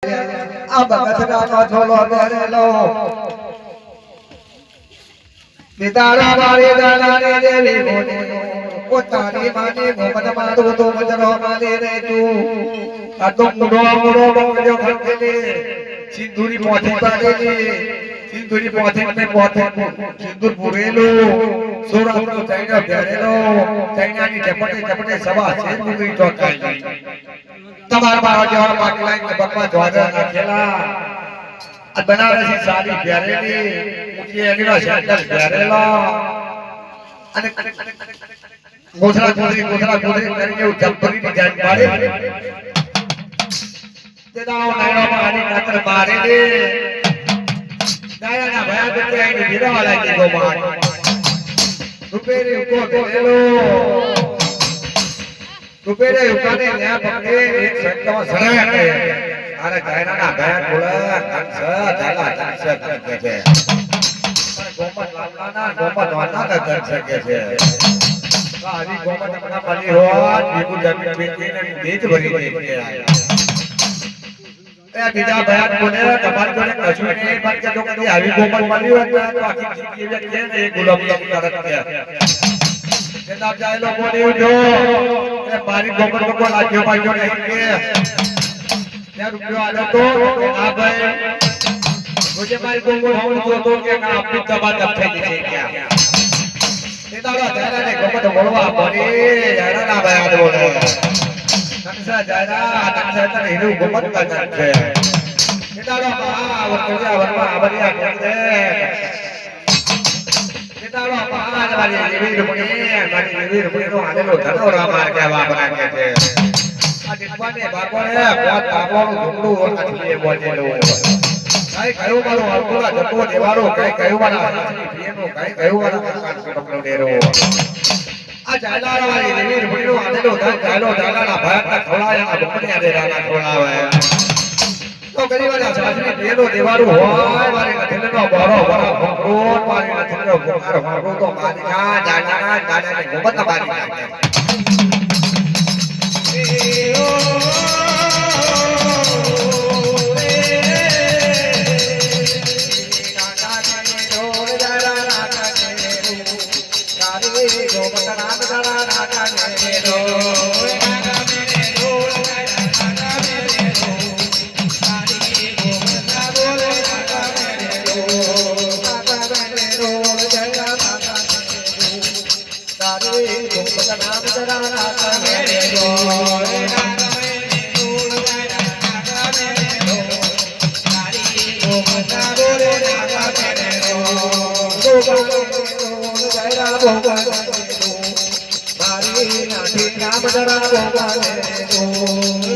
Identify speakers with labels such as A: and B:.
A: આ બગસરાનો છોલો બેરેલો નિતાળા વાળી દાણાની દેવી મોની પોતાની માની ગોમત મારું તો મજરો મારી રે તું આ તો મુડો બગડ્યો ખંડેલી સિંદૂરી પોથી પાડેલી સિંદૂરી પોથી ને પોથી સિંદૂર પૂરેલું સોરાનો ચાઈના બેરેલો ચાઈનાની ચપટે સવા છે મુગી ચોકાઈ તમારા મારો જેવા પાકી લાઈન બકવા જોજા નાખેલા આ બનારસી સાડી પહેરેલી ઊંચી એડીનો શેન્ડલ પહેરેલો અને ગોધરા કરીને જમ્પરીની જાન પાડે તે દાવ નાયરો મારી નાતર મારેલી નાયના ભયા બેટે આઈને વિરવા લાગી ગો માર રૂપેરી ઉકો દેલો રૂપેરે ઉકાને ન્યા પકડે એક સંકમાં સરાય કે આરે ગાયના ભયા બોલા કંસ જાલા કંસ કે છે ગોમત વાના કંસ કે છે આવી ગોમત આપણા પલી હોત બીકુ જમીન બેચીને દેજ ભરી દે કે એ બીજા ભયા બોલે તમારી જોડે કશું નહીં પણ કે જો કદી આવી ગોમત મળી હોત તો આખી જિંદગી કે ને ગુલામ કરત કે જનાબ જાયલો બોલી ઉઠો એ મારી ગોમત કો લાગ્યો પાગ્યો નહીં કે ત્યાં રૂપિયો આલો તો આ ભાઈ મુજે મારી ગોમત હોવું જોતો કે ના આપની દબા દબ થઈ ગઈ છે ક્યાં એ દાડા જાયરાને ગોમત બોલવા બોલી જાયરાના ભાઈ આ બોલે કંસા જાયરા તને હીરું ગોમત કા છે એ દાડા આ વરકડિયા વરવા આવરિયા કે દે તારો પાજ વાળી દેવી રૂપણી નો આલેલો ધનો રામાર કહેવા બના કે છે આ દીપાને બાપોને પોત બાપોનું ઢોકળું ઓળખાતી બોલેલો કઈ કયો મારો અલ્પોલા જતો દેવારો કઈ કયો મારા પીએનો કઈ કયો મારા કટકલો ડેરો આ જાયલા વાળી દેવી રૂપણી નો આલેલો ધન જાયલો જાયલા ભયના ખોળાયા બકણી આદે રાના ખોળાવે તો ગરીવાના સાસરી પેલો દેવારું હોય મારી નથીનો બોરો બોરો ભોકરોટ મારી નથીનો ભોકાર ભોકરો તો મારી કા જાના દાદાને ગોમત મારી નાખે Bye.